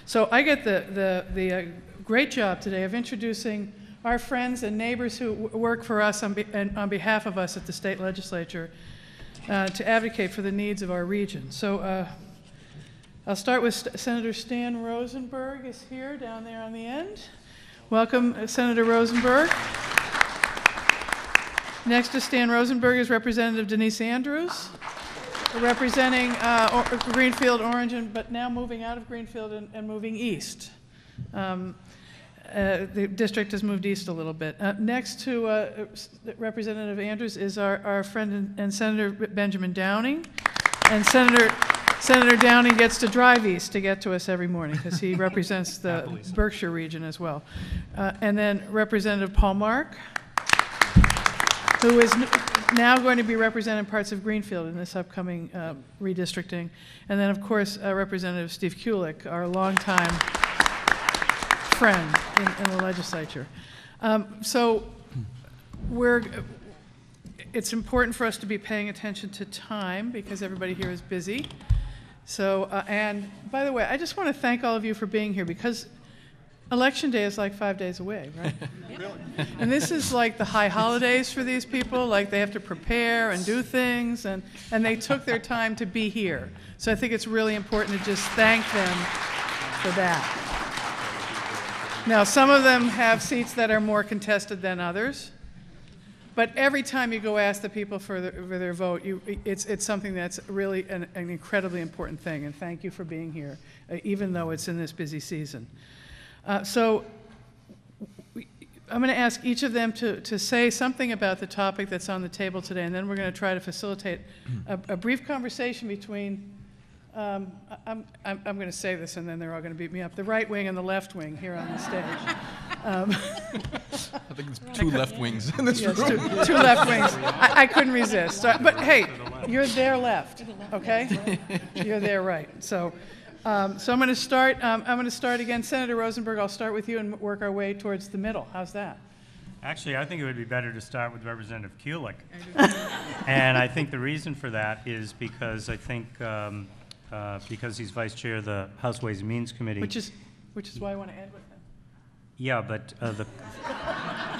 So I get the great job today of introducing our friends and neighbors who work for us on behalf of us at the state legislature to advocate for the needs of our region. So I'll start with Senator Stan Rosenberg is here down there on the end. Welcome, Senator Rosenberg. Next to Stan Rosenberg is Representative Denise Andrews, representing Greenfield, Orange, but now moving out of Greenfield and moving east. The district has moved east a little bit. Next to Representative Andrews is our friend and Senator Benjamin Downing. And Senator Downing gets to drive east to get to us every morning because he represents the Berkshire region as well. And then Representative Paul Mark, who is now going to be representing parts of Greenfield in this upcoming redistricting. And then, of course, Representative Steve Kulik, our longtime friend in the legislature. So it's important for us to be paying attention to time because everybody here is busy. So, and by the way, I just want to thank all of you for being here because Election Day is like 5 days away, right? Really? And this is like the high holidays for these people, like they have to prepare and do things, and they took their time to be here. So I think it's really important to just thank them for that. Now, some of them have seats that are more contested than others, but every time you go ask the people for their vote, it's something that's really an incredibly important thing, and thank you for being here, even though it's in this busy season. So I'm going to ask each of them to say something about the topic that's on the table today, and then we're going to try to facilitate a brief conversation between I'm going to say this, and then they're all going to beat me up. The right wing and the left wing here on the stage. I think it's two left wings in this room. Two left wings. I couldn't resist. So, but hey, you're their left, okay? You're their right. So I'm going to start. I'm going to start again, Senator Rosenberg. I'll start with you and work our way towards the middle. How's that? Actually, I think it would be better to start with Representative Kulik. And I think the reason for that is because I think. Because he's vice chair of the House Ways and Means Committee. Which is why I want to end with him. Yeah, but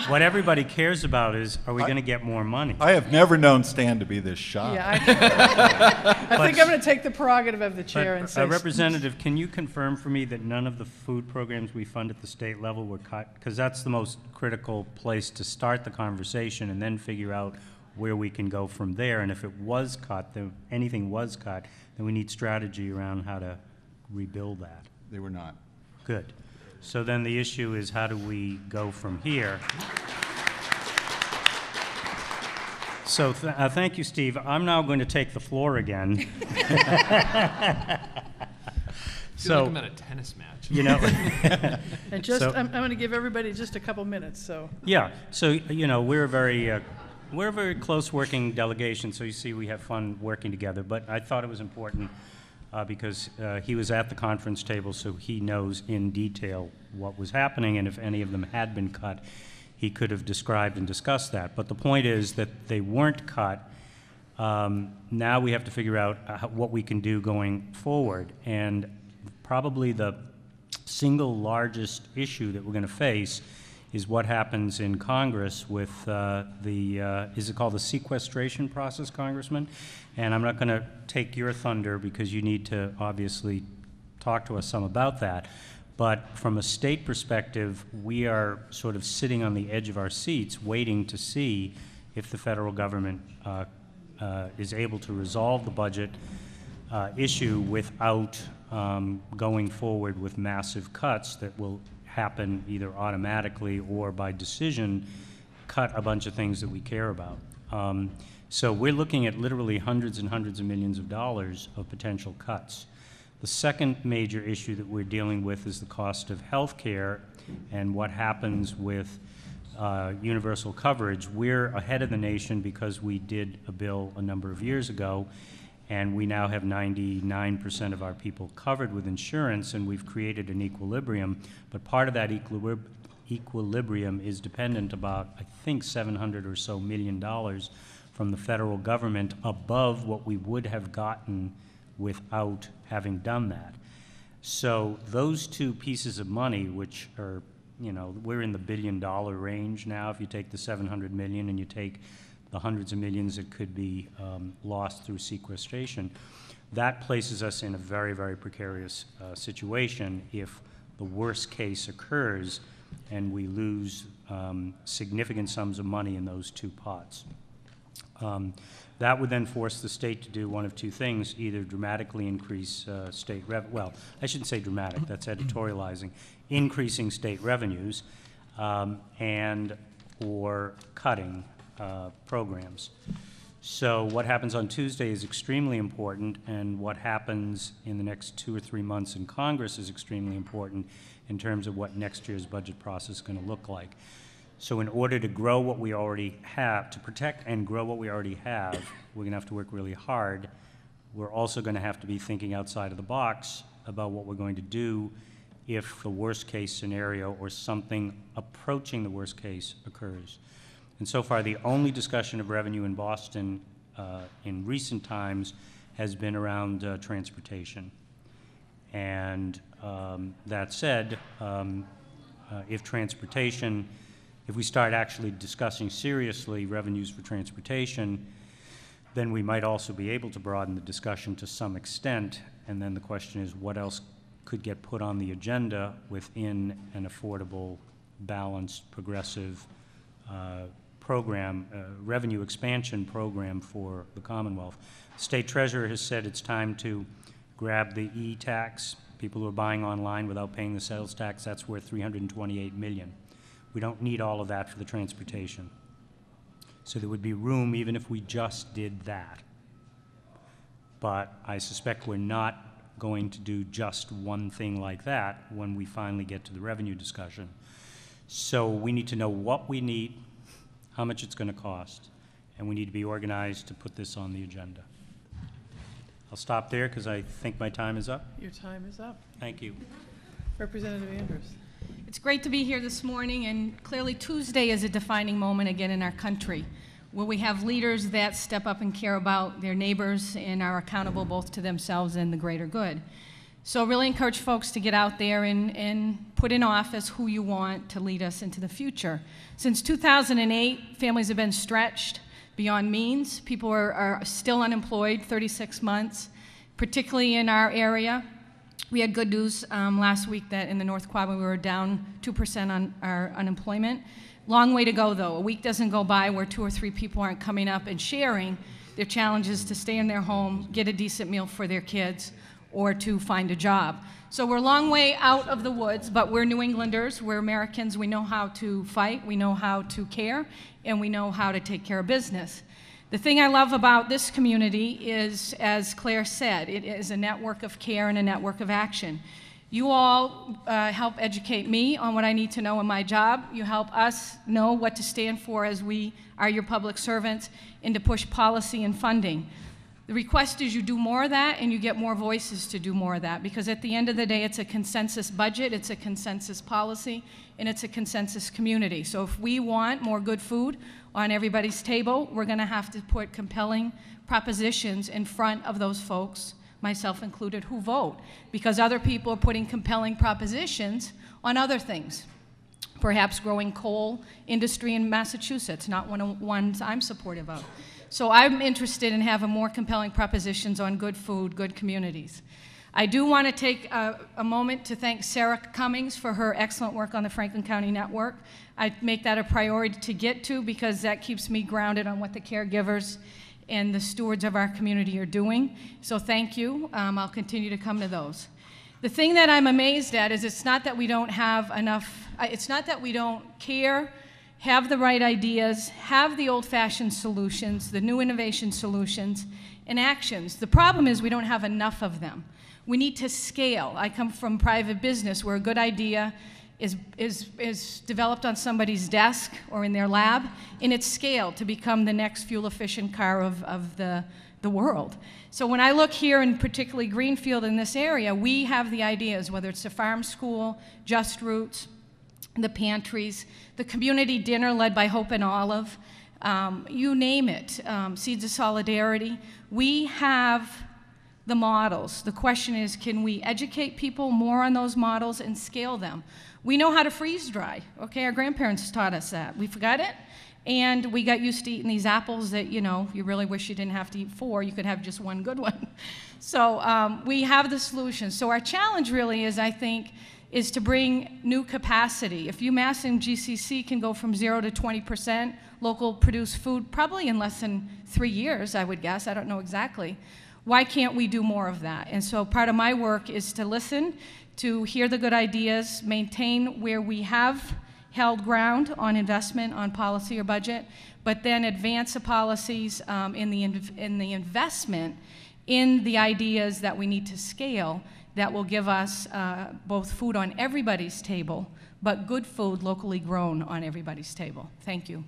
what everybody cares about is, are we going to get more money? I have never known Stan to be this shy. Yeah, I think I'm going to take the prerogative of the chair and say. Representative, can you confirm for me that none of the food programs we fund at the state level were cut? Because that's the most critical place to start the conversation and then figure out where we can go from there. And if it was cut, then anything was cut, then we need strategy around how to rebuild that. They were not. Good. So then the issue is, how do we go from here? So thank you, Steve. I'm now going to take the floor again. So like I'm at a tennis match. You know. And just, I'm going to give everybody just a couple minutes. So. Yeah. So you know, we're a very close working delegation, so you see we have fun working together. But I thought it was important because he was at the conference table, so he knows in detail what was happening, and if any of them had been cut, he could have described and discussed that. But the point is that they weren't cut. Now we have to figure out what we can do going forward. And probably the single largest issue that we're going to face is what happens in Congress with is it called the sequestration process, Congressman? And I'm not going to take your thunder because you need to obviously talk to us some about that. But from a state perspective, we are sort of sitting on the edge of our seats waiting to see if the federal government is able to resolve the budget issue without going forward with massive cuts that will happen either automatically or by decision, cut a bunch of things that we care about. So we're looking at literally hundreds and hundreds of millions of dollars of potential cuts. The second major issue that we're dealing with is the cost of health care and what happens with universal coverage. We're ahead of the nation because we did a bill a number of years ago, and we now have 99% of our people covered with insurance, and we've created an equilibrium. But part of that equilibrium is dependent about, I think, $700 or so million from the federal government above what we would have gotten without having done that. So those two pieces of money, which are, we're in the $1 billion range now. If you take the 700 million and you take the hundreds of millions that could be lost through sequestration, that places us in a very, very precarious situation if the worst case occurs and we lose significant sums of money in those two pots. That would then force the state to do one of two things: either dramatically increase state revenue, well, I shouldn't say dramatic, that's editorializing, increasing state revenues, and or cutting programs. So what happens on Tuesday is extremely important, and what happens in the next 2 or 3 months in Congress is extremely important in terms of what next year's budget process is going to look like. So in order to grow what we already have, to protect and grow what we already have, we're going to have to work really hard. We're also going to have to be thinking outside of the box about what we're going to do if the worst case scenario or something approaching the worst case occurs. And so far, the only discussion of revenue in Boston in recent times has been around transportation. And that said, if we start actually discussing seriously revenues for transportation, then we might also be able to broaden the discussion to some extent. And then the question is, what else could get put on the agenda within an affordable, balanced, progressive program, revenue expansion program for the Commonwealth. State Treasurer has said it's time to grab the e-tax. People who are buying online without paying the sales tax, that's worth $328 million. We don't need all of that for the transportation. So there would be room even if we just did that. But I suspect we're not going to do just one thing like that when we finally get to the revenue discussion. So we need to know what we need, how much it's going to cost, and we need to be organized to put this on the agenda. I'll stop there because I think my time is up. Your time is up. Thank you. Representative Andrews. It's great to be here this morning, and clearly Tuesday is a defining moment again in our country, where we have leaders that step up and care about their neighbors and are accountable both to themselves and the greater good. So I really encourage folks to get out there and put in office who you want to lead us into the future. Since 2008, families have been stretched beyond means. People are still unemployed, 36 months, particularly in our area. We had good news last week that in the North Quadrant we were down 2% on our unemployment. Long way to go, though. A week doesn't go by where 2 or 3 people aren't coming up and sharing their challenges to stay in their home, get a decent meal for their kids, or to find a job. So we're a long way out of the woods, but we're New Englanders, we're Americans, we know how to fight, we know how to care, and we know how to take care of business. The thing I love about this community is, as Claire said, it is a network of care and a network of action. You all help educate me on what I need to know in my job. You help us know what to stand for as we are your public servants and to push policy and funding. The request is you do more of that and you get more voices to do more of that, because at the end of the day, it's a consensus budget, it's a consensus policy, and it's a consensus community. So if we want more good food on everybody's table, we're going to have to put compelling propositions in front of those folks, myself included, who vote, because other people are putting compelling propositions on other things. Perhaps growing coal industry in Massachusetts, not one of the ones I'm supportive of. So I'm interested in having more compelling propositions on good food, good communities. I do want to take a moment to thank Sarah Cummings for her excellent work on the Franklin County Network. I make that a priority to get to because that keeps me grounded on what the caregivers and the stewards of our community are doing. So thank you. I'll continue to come to those. The thing that I'm amazed at is it's not that we don't have enough, it's not that we don't care, have the right ideas, have the old-fashioned solutions, the new innovation solutions, and actions. The problem is we don't have enough of them. We need to scale. I come from private business where a good idea is developed on somebody's desk or in their lab, and it's scaled to become the next fuel-efficient car of the world. So when I look here, and particularly Greenfield in this area, we have the ideas, whether it's the farm school, Just Roots, the pantries, the community dinner led by Hope and Olive, you name it, Seeds of Solidarity. We have the models. The question is, can we educate people more on those models and scale them? We know how to freeze dry, okay? Our grandparents taught us that. We forgot it, and we got used to eating these apples that, you know, you really wish you didn't have to eat 4. You could have just one good one. So we have the solution. So our challenge really is, I think, is to bring new capacity. If UMass and GCC can go from 0 to 20% local produced food, probably in less than 3 years, I would guess. I don't know exactly. Why can't we do more of that? And so part of my work is to listen, to hear the good ideas, maintain where we have held ground on investment, on policy or budget, but then advance the policies in the investment in the ideas that we need to scale that will give us both food on everybody's table, but good food locally grown on everybody's table. Thank you.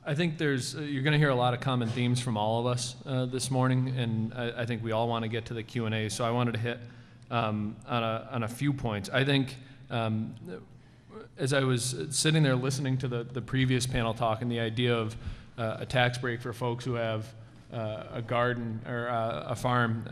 I think you're going to hear a lot of common themes from all of us this morning, and I think we all want to get to the Q&A, so I wanted to hit on a few points. I think as I was sitting there listening to the previous panel talk and the idea of a tax break for folks who have a garden or a farm,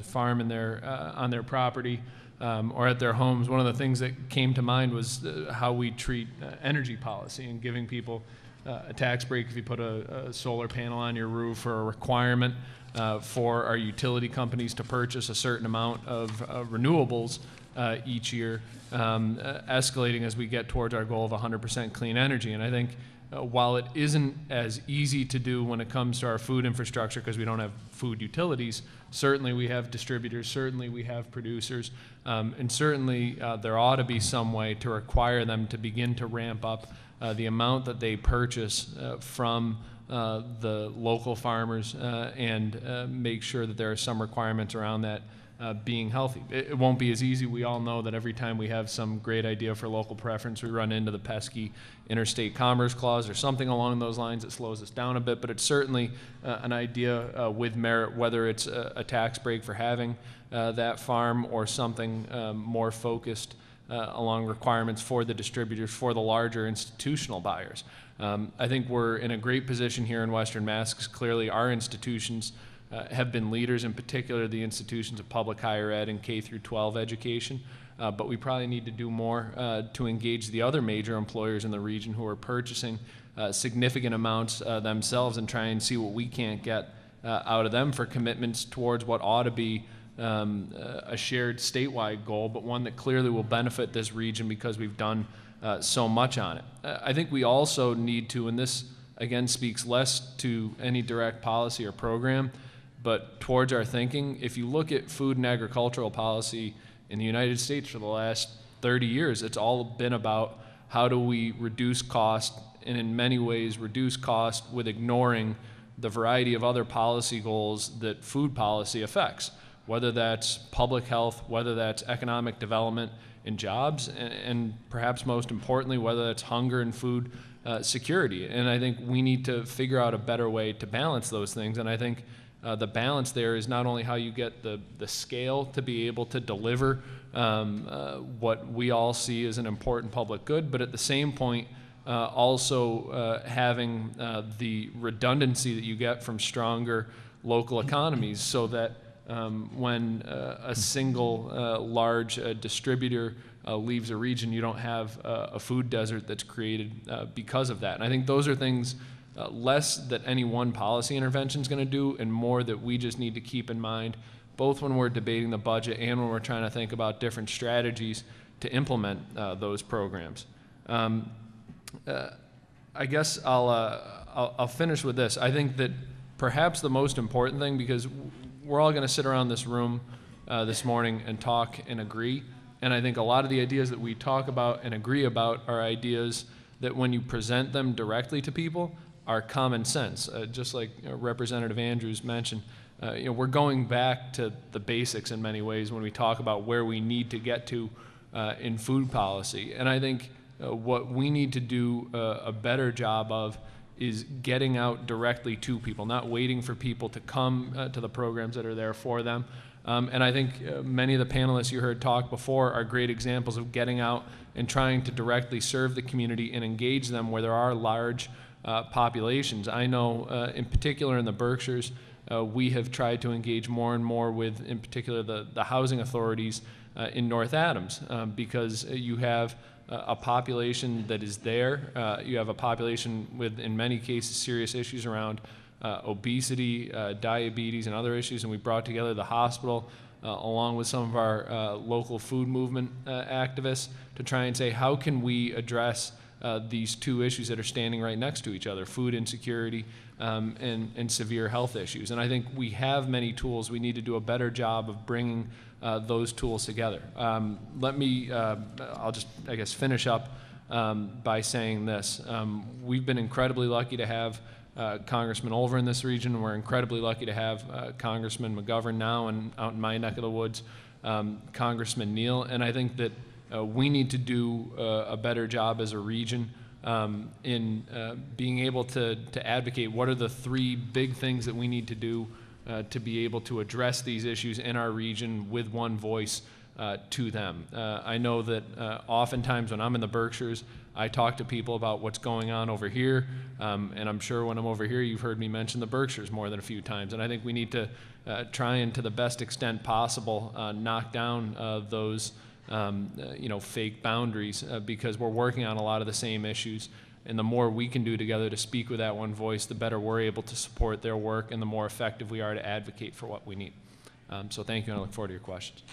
farm in on their property or at their homes, one of the things that came to mind was how we treat energy policy and giving people a tax break if you put a solar panel on your roof, or a requirement for our utility companies to purchase a certain amount of renewables each year, escalating as we get towards our goal of 100% clean energy. And I think while it isn't as easy to do when it comes to our food infrastructure because we don't have food utilities, certainly we have distributors, certainly we have producers, and certainly there ought to be some way to require them to begin to ramp up the amount that they purchase from the local farmers and make sure that there are some requirements around that being healthy. It won't be as easy. We all know that every time we have some great idea for local preference, we run into the pesky interstate commerce clause or something along those lines that slows us down a bit, but it's certainly an idea with merit, whether it's a tax break for having that farm or something more focused along requirements for the distributors, for the larger institutional buyers. I think we're in a great position here in Western Mass because clearly our institutions have been leaders, in particular the institutions of public higher ed and K through 12 education, but we probably need to do more to engage the other major employers in the region who are purchasing significant amounts themselves and try and see what we can't get out of them for commitments towards what ought to be a shared statewide goal, but one that clearly will benefit this region because we've done so much on it. I think we also need to, and this again speaks less to any direct policy or program, but towards our thinking. If you look at food and agricultural policy in the United States for the last 30 years, it's all been about how do we reduce cost, and in many ways reduce cost with ignoring the variety of other policy goals that food policy affects, whether that's public health, whether that's economic development and jobs, and perhaps most importantly, whether that's hunger and food security. And I think we need to figure out a better way to balance those things. And I think the balance there is not only how you get the scale to be able to deliver what we all see as an important public good, but at the same point, also having the redundancy that you get from stronger local economies, so that when a single large distributor leaves a region, you don't have a food desert that's created because of that. And I think those are things less that any one policy intervention is going to do, and more that we just need to keep in mind, both when we're debating the budget and when we're trying to think about different strategies to implement those programs. I guess I'll finish with this. I think that perhaps the most important thing, because we're all going to sit around this room this morning and talk and agree, and I think a lot of the ideas that we talk about and agree about are ideas that when you present them directly to people are common sense. Just like Representative Andrews mentioned, we're going back to the basics in many ways when we talk about where we need to get to in food policy. And I think what we need to do a better job of is getting out directly to people, not waiting for people to come to the programs that are there for them. And I think many of the panelists you heard talk before are great examples of getting out and trying to directly serve the community and engage them where there are large populations. I know in particular in the Berkshires, we have tried to engage more and more with, in particular, the housing authorities in North Adams, because you have a population that is there. You have a population with, in many cases, serious issues around obesity, diabetes, and other issues, and we brought together the hospital along with some of our local food movement activists to try and say, how can we address these two issues that are standing right next to each other, food insecurity and severe health issues. And I think we have many tools. We need to do a better job of bringing those tools together. Let me, I'll just, I guess, finish up by saying this. We've been incredibly lucky to have Congressman Olver in this region, and we're incredibly lucky to have Congressman McGovern now, and out in my neck of the woods, Congressman Neal. And I think that we need to do a better job as a region in being able to advocate what are the three big things that we need to do to be able to address these issues in our region with one voice to them. I know that oftentimes when I'm in the Berkshires, I talk to people about what's going on over here, and I'm sure when I'm over here, you've heard me mention the Berkshires more than a few times. And I think we need to try and, to the best extent possible, knock down those fake boundaries because we're working on a lot of the same issues. And the more we can do together to speak with that one voice, the better we're able to support their work and the more effective we are to advocate for what we need. So thank you, and I look forward to your questions.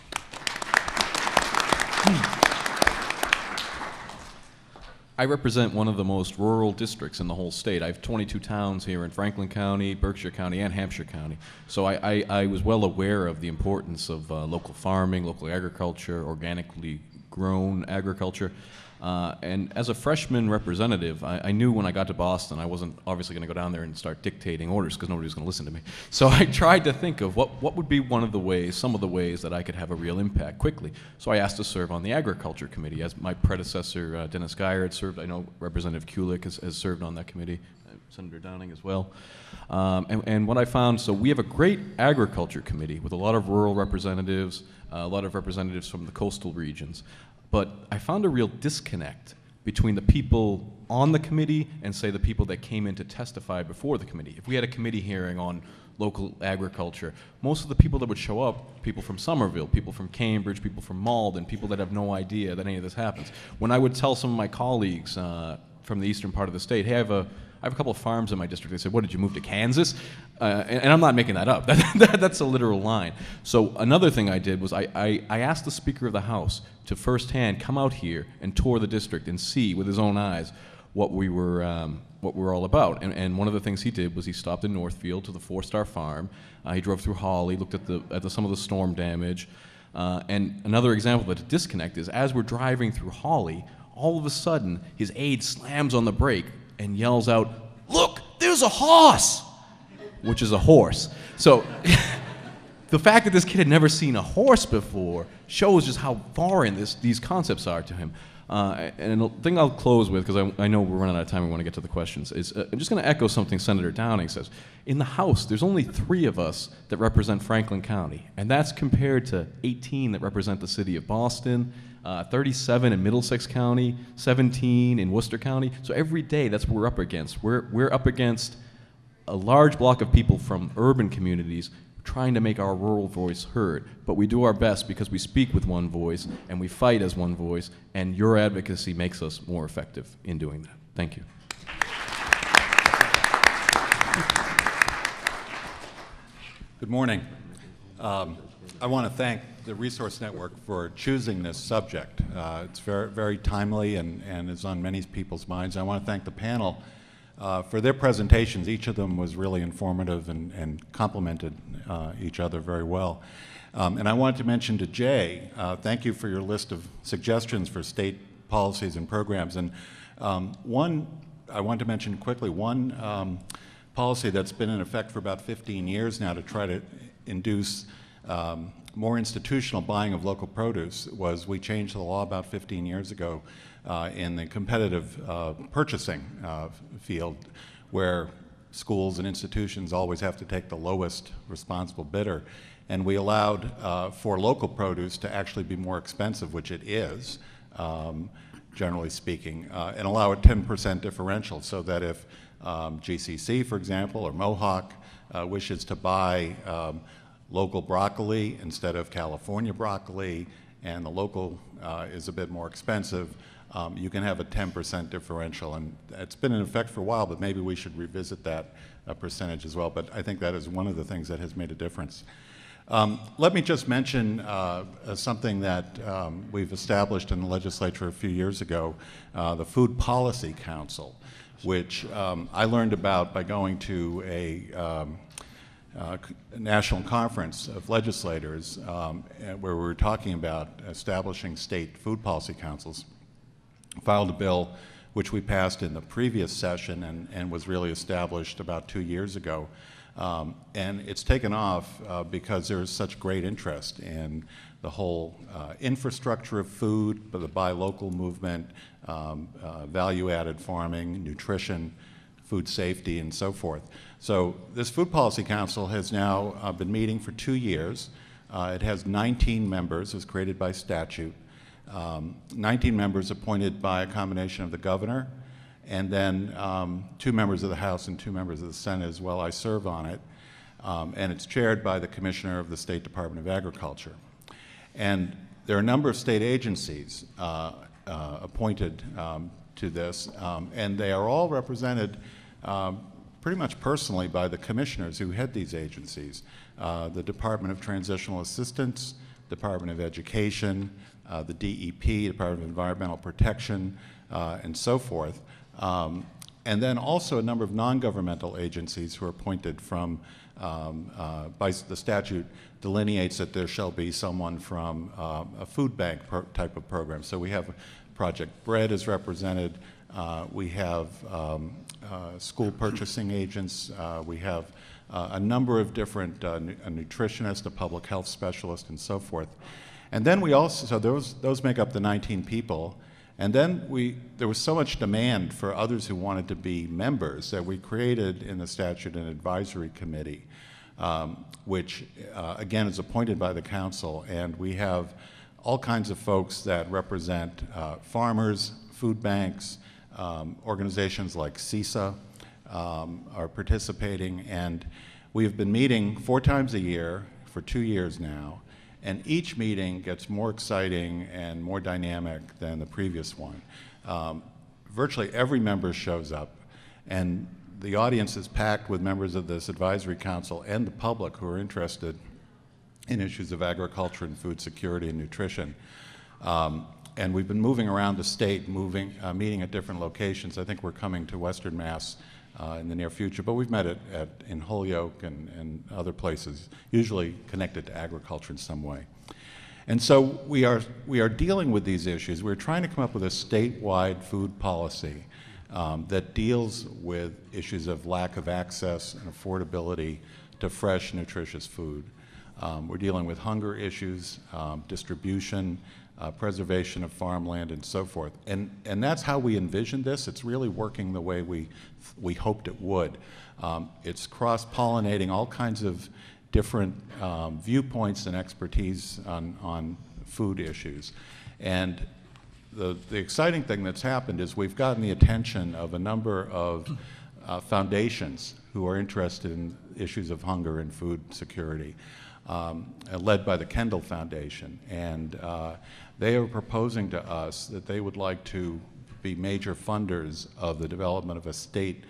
I represent one of the most rural districts in the whole state. I have 22 towns here in Franklin County, Berkshire County, and Hampshire County. So I was well aware of the importance of local farming, local agriculture, organically grown agriculture. And as a freshman representative, I knew when I got to Boston, I wasn't obviously going to go down there and start dictating orders because nobody was going to listen to me. So I tried to think of what would be one of the ways, some of the ways that I could have a real impact quickly. So I asked to serve on the Agriculture Committee. As my predecessor, Dennis Geyer, had served. I know Representative Kulik has served on that committee, Senator Downing as well. And what I found, so we have a great Agriculture Committee with a lot of rural representatives, a lot of representatives from the coastal regions. But I found a real disconnect between the people on the committee and, say, the people that came in to testify before the committee. If we had a committee hearing on local agriculture, most of the people that would show up, people from Somerville, people from Cambridge, people from Malden, people that have no idea that any of this happens. When I would tell some of my colleagues from the eastern part of the state, hey, I have a couple of farms in my district. They said, what, did you move to Kansas? And I'm not making that up. That's a literal line. So another thing I did was I asked the Speaker of the House to firsthand come out here and tour the district and see with his own eyes what we were all about. And one of the things he did was he stopped in Northfield to the 4-Star Farm. He drove through Hawley, looked at some of the storm damage. And another example of the disconnect is as we're driving through Hawley, all of a sudden his aide slams on the brake and yells out, "Look, there's a horse," which is a horse. So the fact that this kid had never seen a horse before shows just how foreign these concepts are to him. And the thing I'll close with, because I know we're running out of time, we want to get to the questions, is I'm just going to echo something Senator Downing says. In the House, there's only 3 of us that represent Franklin County, and that's compared to 18 that represent the city of Boston, 37 in Middlesex County, 17 in Worcester County. So every day, that's what we're up against. We're up against a large block of people from urban communities trying to make our rural voice heard. But we do our best because we speak with one voice and we fight as one voice, and your advocacy makes us more effective in doing that. Thank you. Good morning. I want to thank the Resource Network for choosing this subject. It's very, very timely and is on many people's minds. I want to thank the panel for their presentations. Each of them was really informative and complemented each other very well. And I wanted to mention to Jay, thank you for your list of suggestions for state policies and programs. And one, I want to mention quickly, one policy that's been in effect for about 15 years now to try to induce more institutional buying of local produce was we changed the law about 15 years ago in the competitive purchasing field, where schools and institutions always have to take the lowest responsible bidder. And we allowed for local produce to actually be more expensive, which it is, generally speaking, and allow a 10% differential, so that if GCC, for example, or Mohawk wishes to buy local broccoli instead of California broccoli, and the local is a bit more expensive, you can have a 10% differential. And it's been in effect for a while, but maybe we should revisit that percentage as well. But I think that is one of the things that has made a difference. Let me just mention something that we've established in the legislature a few years ago, the Food Policy Council, which I learned about by going to a national conference of legislators where we were talking about establishing state food policy councils. Filed a bill which we passed in the previous session and was really established about 2 years ago. And it's taken off because there is such great interest in the whole infrastructure of food, the buy local movement, value-added farming, nutrition, food safety, and so forth. So this Food Policy Council has now been meeting for 2 years. It has 19 members. It was created by statute. 19 members appointed by a combination of the governor, and then 2 members of the House and 2 members of the Senate as well. I serve on it, and it's chaired by the Commissioner of the State Department of Agriculture. And there are a number of state agencies appointed to this, and they are all represented pretty much personally by the commissioners who head these agencies. The Department of Transitional Assistance, Department of Education, the DEP, Department of Environmental Protection, and so forth. And then also a number of non-governmental agencies who are appointed from, by the statute delineates that there shall be someone from a food bank type of program. So we have Project Bread is represented. We have school purchasing agents. We have a number of different a nutritionist, a public health specialist, and so forth. And then we also, so those make up the 19 people. And then there was so much demand for others who wanted to be members that we created in the statute an advisory committee, which again is appointed by the council. And we have all kinds of folks that represent farmers, food banks, organizations like CISA are participating. And we have been meeting 4 times a year for 2 years now. And each meeting gets more exciting and more dynamic than the previous one. Virtually every member shows up, and the audience is packed with members of this advisory council and the public who are interested in issues of agriculture and food security and nutrition. And we've been moving around the state, meeting at different locations. I think we're coming to Western Mass in the near future, but we've met in Holyoke and other places, usually connected to agriculture in some way. And so we are dealing with these issues. We're trying to come up with a statewide food policy that deals with issues of lack of access and affordability to fresh, nutritious food. We're dealing with hunger issues, distribution, preservation of farmland, and so forth. And that's how we envisioned this. It's really working the way we hoped it would. It's cross-pollinating all kinds of different viewpoints and expertise on food issues. And the exciting thing that's happened is we've gotten the attention of a number of foundations who are interested in issues of hunger and food security, led by the Kendall Foundation. And they are proposing to us that they would like to be major funders of the development of a state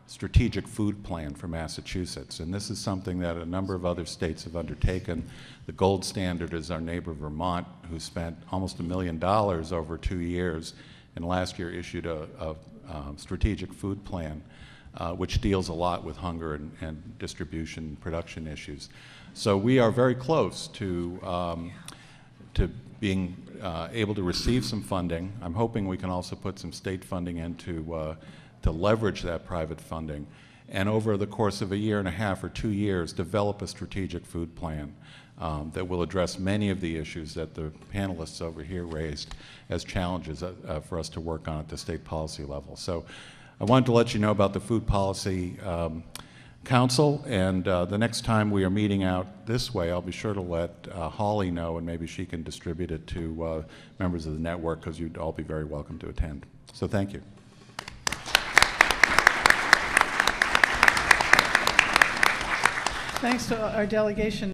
strategic food plan for Massachusetts. And this is something that a number of other states have undertaken. The gold standard is our neighbor Vermont, who spent almost $1 million over 2 years, and last year issued a strategic food plan, which deals a lot with hunger and distribution and production issues. So we are very close to being able to receive some funding. I'm hoping we can also put some state funding in to leverage that private funding, and over the course of 1.5 years or 2 years, develop a strategic food plan that will address many of the issues that the panelists over here raised as challenges for us to work on at the state policy level. So I wanted to let you know about the Food Policy Council, and the next time we are meeting out this way, I'll be sure to let Holly know, and maybe she can distribute it to members of the network, because you'd all be very welcome to attend. So thank you. Thanks to our delegation.